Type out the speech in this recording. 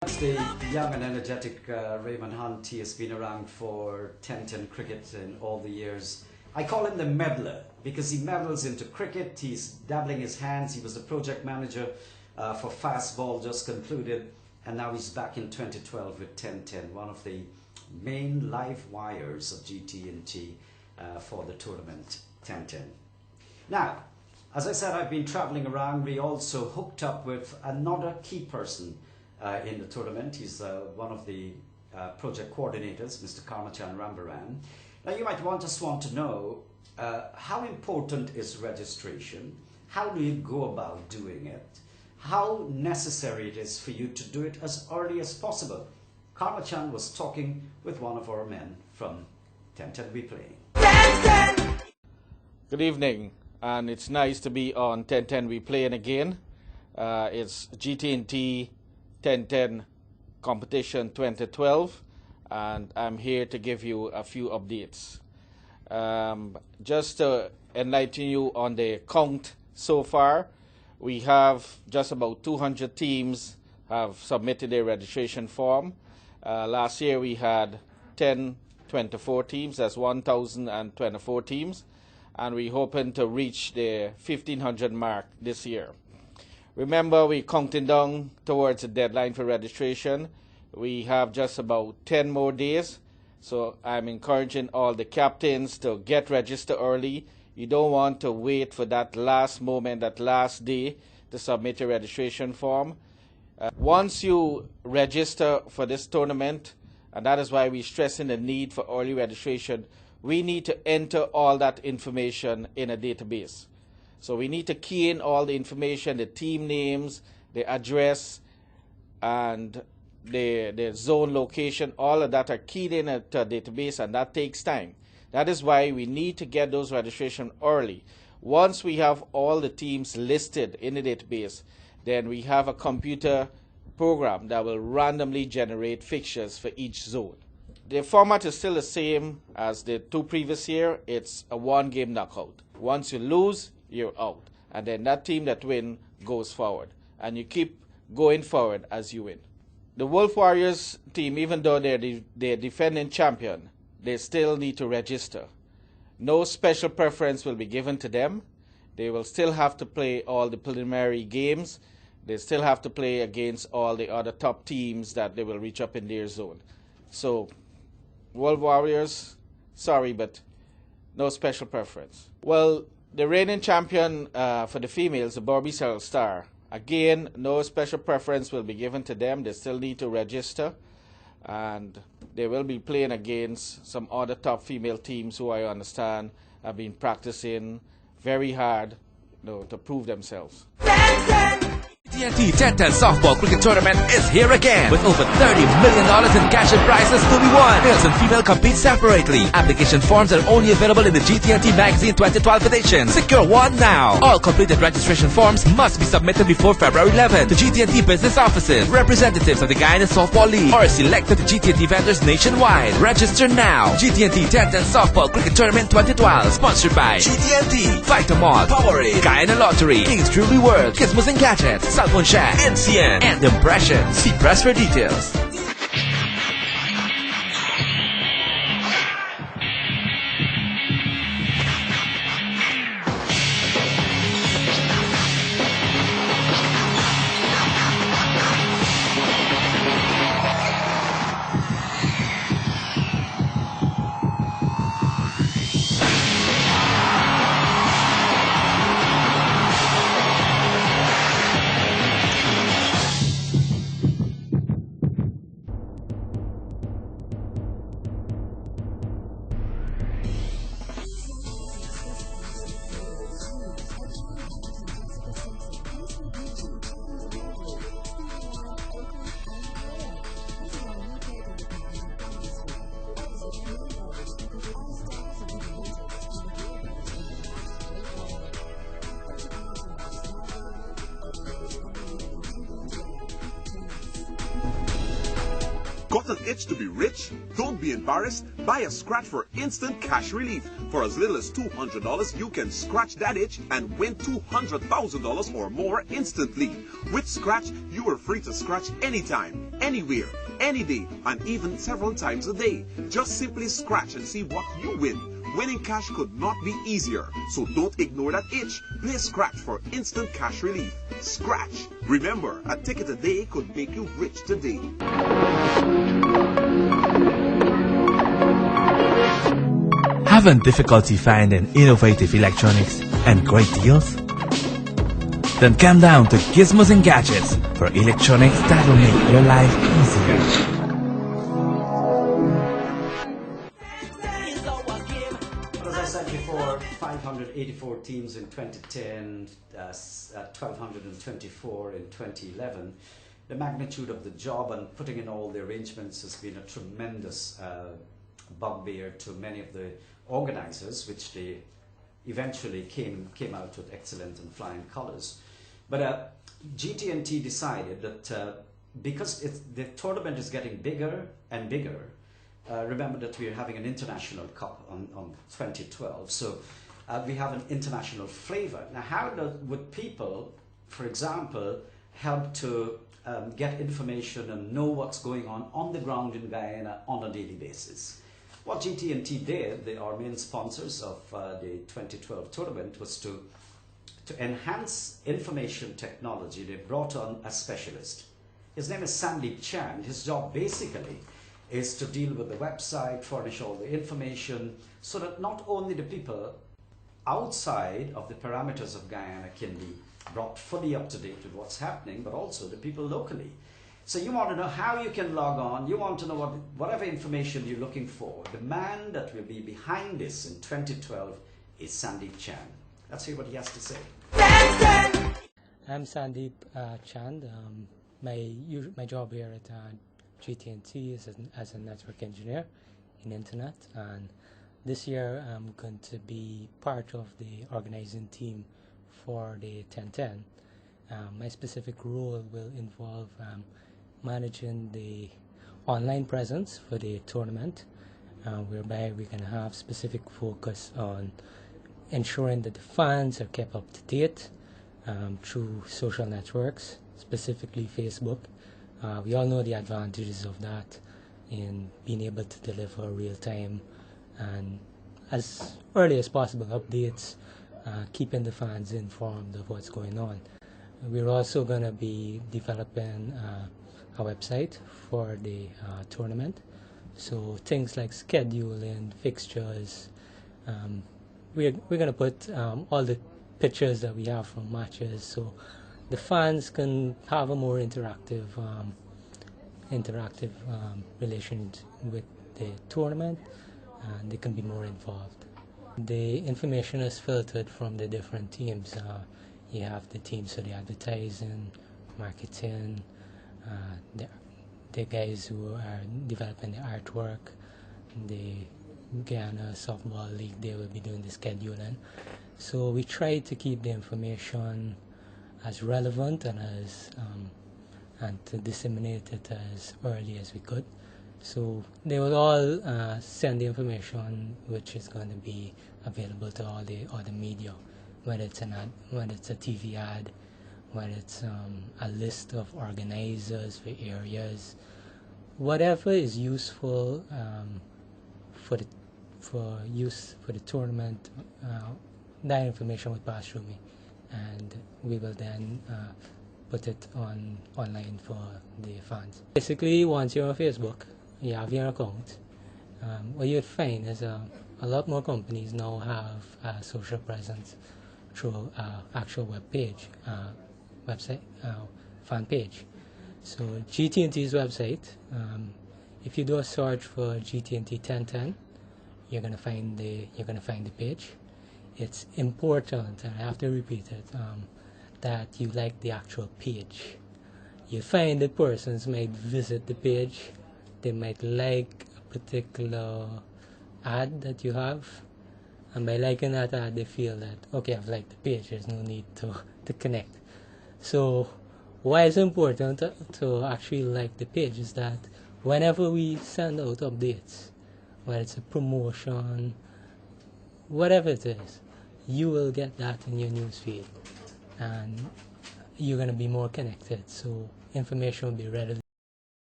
That's the young and energetic Raymond Hunt. He has been around for 10-10 cricket in all the years. I call him the meddler because he meddles into cricket. He's dabbling his hands. He was the project manager for Fast Ball, just concluded, and now he's back in 2012 with 10-10, one of the main live wires of GT&T for the tournament 10-10. Now, as I said, I've been traveling around. We also hooked up with another key person in the tournament. He's one of the project coordinators, Mr. Karmachan Rambaran. Now, you might want to know how important is registration? How do you go about doing it? How necessary it is for you to do it as early as possible? Karmachan was talking with one of our men from 10-10 We Playin. Good evening, and it's nice to be on 10-10 We Playin again. It's GT&T 10-10 competition 2012, and I'm here to give you a few updates. Just to enlighten you on the count so far, we have just about 200 teams have submitted their registration form. Last year we had 24 teams, that's 1,024 teams, and we're hoping to reach the 1,500 mark this year. Remember, we're counting down towards the deadline for registration. We have just about 10 more days, so I'm encouraging all the captains to get registered early. You don't want to wait for that last moment, that last day to submit your registration form. Once you register for this tournament, and that is why we're stressing the need for early registration, we need to enter all that information in a database. So we need to key in all the information, the team names, the address, and the zone location. All of that are keyed in at a database, and that takes time. That is why we need to get those registration early. Once we have all the teams listed in the database, then we have a computer program that will randomly generate fixtures for each zone. The format is still the same as the two previous years. It's a one-game knockout. Once you lose, you're out. And then that team that wins goes forward. And you keep going forward as you win. The Wolf Warriors team, even though they're defending champion, they still need to register. No special preference will be given to them. They will still have to play all the preliminary games. They still have to play against all the other top teams that they will reach up in their zone. So, Wolf Warriors, sorry, but no special preference. Well, the reigning champion for the females, the Barbie Cell Star, again, no special preference will be given to them. They still need to register. And they will be playing against some other top female teams who I understand have been practicing very hard, to prove themselves. GT&T 10-10 softball cricket tournament is here again with over $30 million in cash and prizes to be won. Males and female compete separately. Application forms are only available in the GT&T Magazine 2012 edition. Secure one now. All completed registration forms must be submitted before February 11 to GT&T business offices, representatives of the Guyana Softball League, or selected GT&T vendors nationwide. Register now. GT&T 10-10 softball cricket tournament 2012, sponsored by GT&T, Vitamol, Powerade, Guyana Lottery, King's Jewelry World, Gizmos and Gadgets, Cellphone Shack, NCN, and Impressions. See press for details. Got an itch to be rich? Don't be embarrassed. Buy a scratch for instant cash relief. For as little as $200, you can scratch that itch and win $200,000 or more instantly. With Scratch, you are free to scratch anytime. anywhere, any day, and even several times a day. Just simply scratch and see what you win. Winning cash could not be easier, so don't ignore that itch. Play Scratch for instant cash relief. Scratch. Remember, a ticket a day could make you rich today. Having difficulty finding innovative electronics and great deals? Then come down to Gizmos and Gadgets for electronics that will make your life easier. As I said before, 584 teams in 2010, 1,224 in 2011. The magnitude of the job and putting in all the arrangements has been a tremendous bugbear to many of the organizers, which they eventually came out with excellent and flying colors. But GT&T decided that because the tournament is getting bigger and bigger, remember that we're having an international cup on 2012, so we have an international flavor. Now, how would people, for example, help to get information and know what's going on the ground in Guyana on a daily basis? What GT&T did, our main sponsors of the 2012 tournament, was to enhance information technology. They brought on a specialist. His name is Sandeep Chand. His job basically is to deal with the website, furnish all the information, so that not only the people outside of the parameters of Guyana can be brought fully up to date with what's happening, but also the people locally. So you want to know how you can log on, you want to know whatever information you're looking for. The man that will be behind this in 2012 is Sandeep Chand. Let's hear what he has to say. I'm Sandeep Chand. My job here at GT&T is as a network engineer in internet, and this year I'm going to be part of the organizing team for the 1010. My specific role will involve managing the online presence for the tournament, whereby we can have specific focus on ensuring that the fans are kept up to date through social networks, specifically Facebook. We all know the advantages of that in being able to deliver real-time and as early as possible updates, keeping the fans informed of what's going on. We're also going to be developing a website for the tournament, so things like scheduling, fixtures. We're going to put all the pictures that we have from matches, so the fans can have a more interactive relation with the tournament, and they can be more involved. The information is filtered from the different teams. You have the teams for the advertising, marketing, the guys who are developing the artwork, the Guyana Softball League, they will be doing the scheduling. So we try to keep the information as relevant and and to disseminate it as early as we could. So they will all send the information which is going to be available to all the media, whether it's a TV ad, whether it's a list of organizers for areas, whatever is useful for the tournament. That information will pass through me, and we will then put it online for the fans. Basically, once you're on Facebook, you have your account. What you'd find is a lot more companies now have a social presence through actual website, fan page. So GT&T's website, if you do a search for GT&T 1010, you're gonna find the page. It's important, and I have to repeat it, that you like the actual page. You find that persons might visit the page, they might like a particular ad that you have, and by liking that ad they feel that, okay, I've liked the page, there's no need to connect. So why it's important to actually like the page is that whenever we send out updates, whether it's a promotion, whatever it is, you will get that in your newsfeed, and you're going to be more connected, so information will be readily